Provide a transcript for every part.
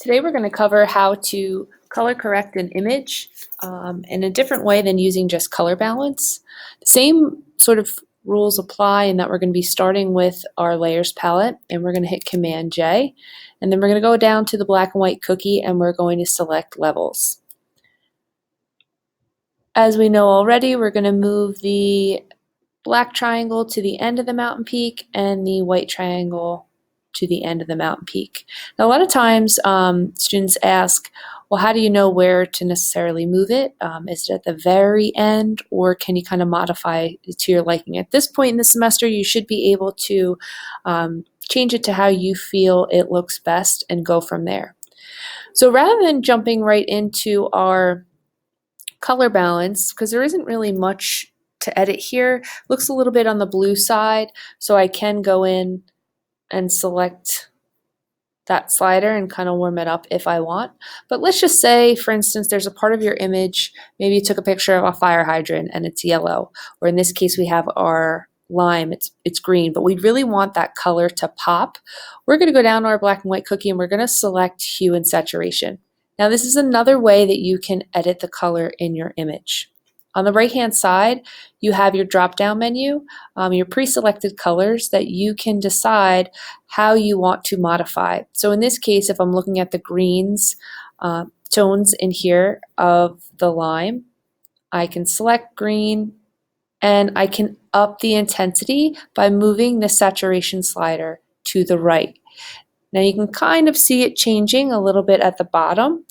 Today we're going to cover how to color correct an image in a different way than using just color balance. The same sort of rules apply in that we're going to be starting with our layers palette and we're going to hit Command J, and then we're going to go down to the black and white cookie and we're going to select levels. As we know already, we're going to move the black triangle to the end of the mountain peak and the white triangle to the end of the mountain peak. Now, a lot of times students ask, well, how do you know where to necessarily move it? Is it at the very end, or can you kind of modify it to your liking? At this point in the semester, you should be able to change it to how you feel it looks best and go from there. So rather than jumping right into our color balance, because there isn't really much to edit here, looks a little bit on the blue side, so I can go in and select that slider and kind of warm it up if I want. But let's just say, for instance, there's a part of your image, maybe you took a picture of a fire hydrant and it's yellow, or in this case we have our lime, it's green, but we really want that color to pop. We're going to go down to our black and white cookie and we're going to select hue and saturation. Now this is another way that you can edit the color in your image. On the right hand side, you have your drop down menu, your pre-selected colors that you can decide how you want to modify. So in this case, if I'm looking at the greens tones in here of the lime, I can select green and I can up the intensity by moving the saturation slider to the right. Now you can kind of see it changing a little bit at the bottom.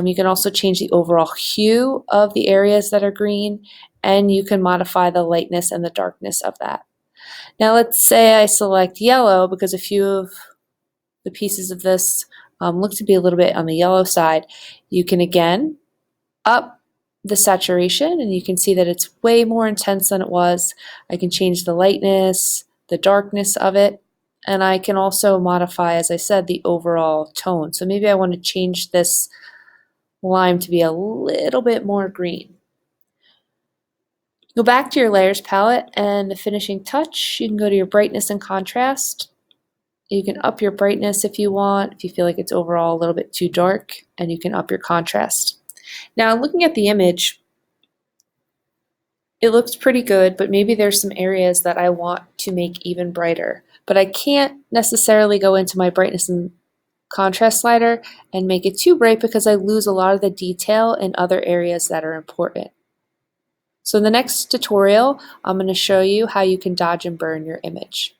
You can also change the overall hue of the areas that are green, and you can modify the lightness and the darkness of that. Now let's say I select yellow because a few of the pieces of this look to be a little bit on the yellow side. You can again up the saturation and you can see that it's way more intense than it was. I can change the lightness, the darkness of it, and I can also modify, as I said, the overall tone. So maybe I want to change this lime to be a little bit more green. Go back to your layers palette and the finishing touch, you can go to your brightness and contrast. You can up your brightness if you want, if you feel like it's overall a little bit too dark, and you can up your contrast. Now looking at the image, it looks pretty good, but maybe there's some areas that I want to make even brighter, but I can't necessarily go into my brightness and contrast slider and make it too bright because I lose a lot of the detail in other areas that are important. So in the next tutorial, I'm going to show you how you can dodge and burn your image.